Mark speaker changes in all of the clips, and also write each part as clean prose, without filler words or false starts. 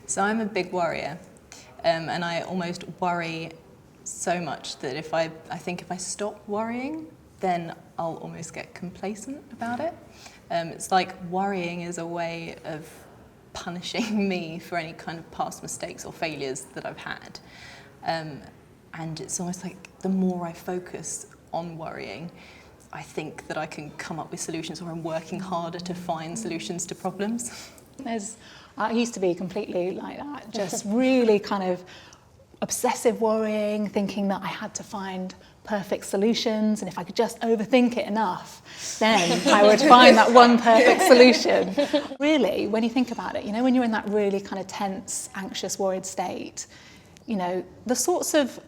Speaker 1: So I'm a big worrier, and I almost worry so much that I think if I stop worrying, then I'll almost get complacent about it. It's like worrying is a way of punishing me for any kind of past mistakes or failures that I've had. And it's almost like the more I focus on worrying, I think that I can come up with solutions, or I'm working harder to find solutions to problems.
Speaker 2: I used to be completely like that, just really kind of obsessive worrying, thinking that I had to find perfect solutions, and if I could just overthink it enough, then I would find that one perfect solution. Really, when you think about it, you know, when you're in that really kind of tense, anxious, worried state, you know, the sorts of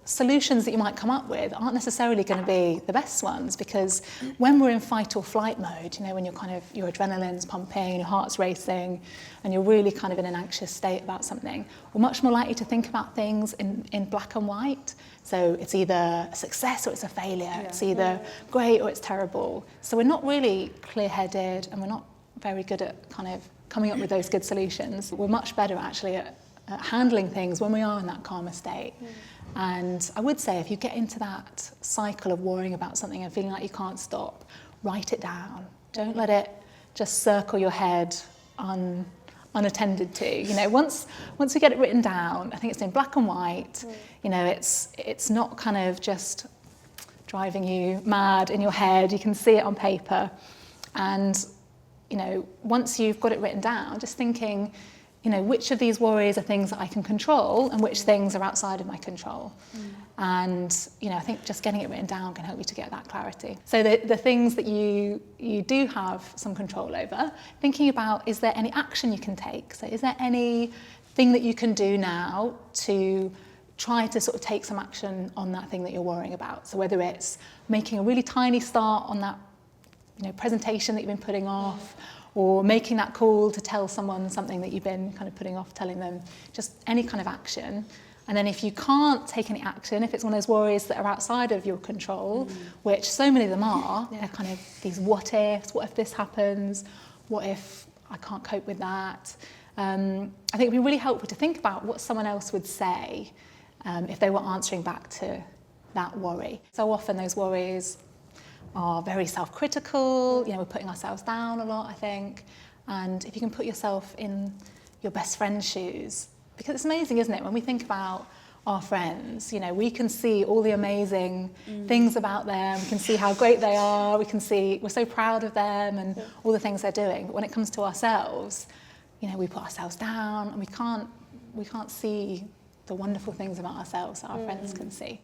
Speaker 2: solutions that you might come up with aren't necessarily going to be the best ones, because when we're in fight or flight mode, you know, when your adrenaline's pumping, your heart's racing, and you're really kind of in an anxious state about something, we're much more likely to think about things in black and white. So it's either a success or it's a failure. Yeah. It's either great or it's terrible. So we're not really clear-headed, and we're not very good at kind of coming up with those good solutions. We're much better actually at handling things when we are in that calmer state. And I would say if you get into that cycle of worrying about something and feeling like you can't stop, write it down. Don't let it just circle your head unattended to. You know, once we get it written down, I think it's in black and white. You know, it's not kind of just driving you mad in your head. You can see it on paper. And, you know, once you've got it written down, just thinking, you know, which of these worries are things that I can control and which things are outside of my control. And, you know, I think just getting it written down can help you to get that clarity. So the things that you do have some control over, thinking about, is there any action you can take? So is there anything that you can do now to try to sort of take some action on that thing that you're worrying about? So whether it's making a really tiny start on that, you know, presentation that you've been putting off, or making that call to tell someone something that you've been kind of putting off telling them, just any kind of action. And then if you can't take any action, if it's one of those worries that are outside of your control, which so many of them are, they're kind of these what ifs, what if this happens, what if I can't cope with that? I think it'd be really helpful to think about what someone else would say if they were answering back to that worry. So often those worries are very self-critical, you know, we're putting ourselves down a lot, I think. And if you can put yourself in your best friend's shoes, because it's amazing, isn't it, when we think about our friends, you know, we can see all the amazing things about them, we can see how great they are, we can see we're so proud of them and all the things they're doing. But when it comes to ourselves, you know, we put ourselves down and we can't see the wonderful things about ourselves that our friends can see.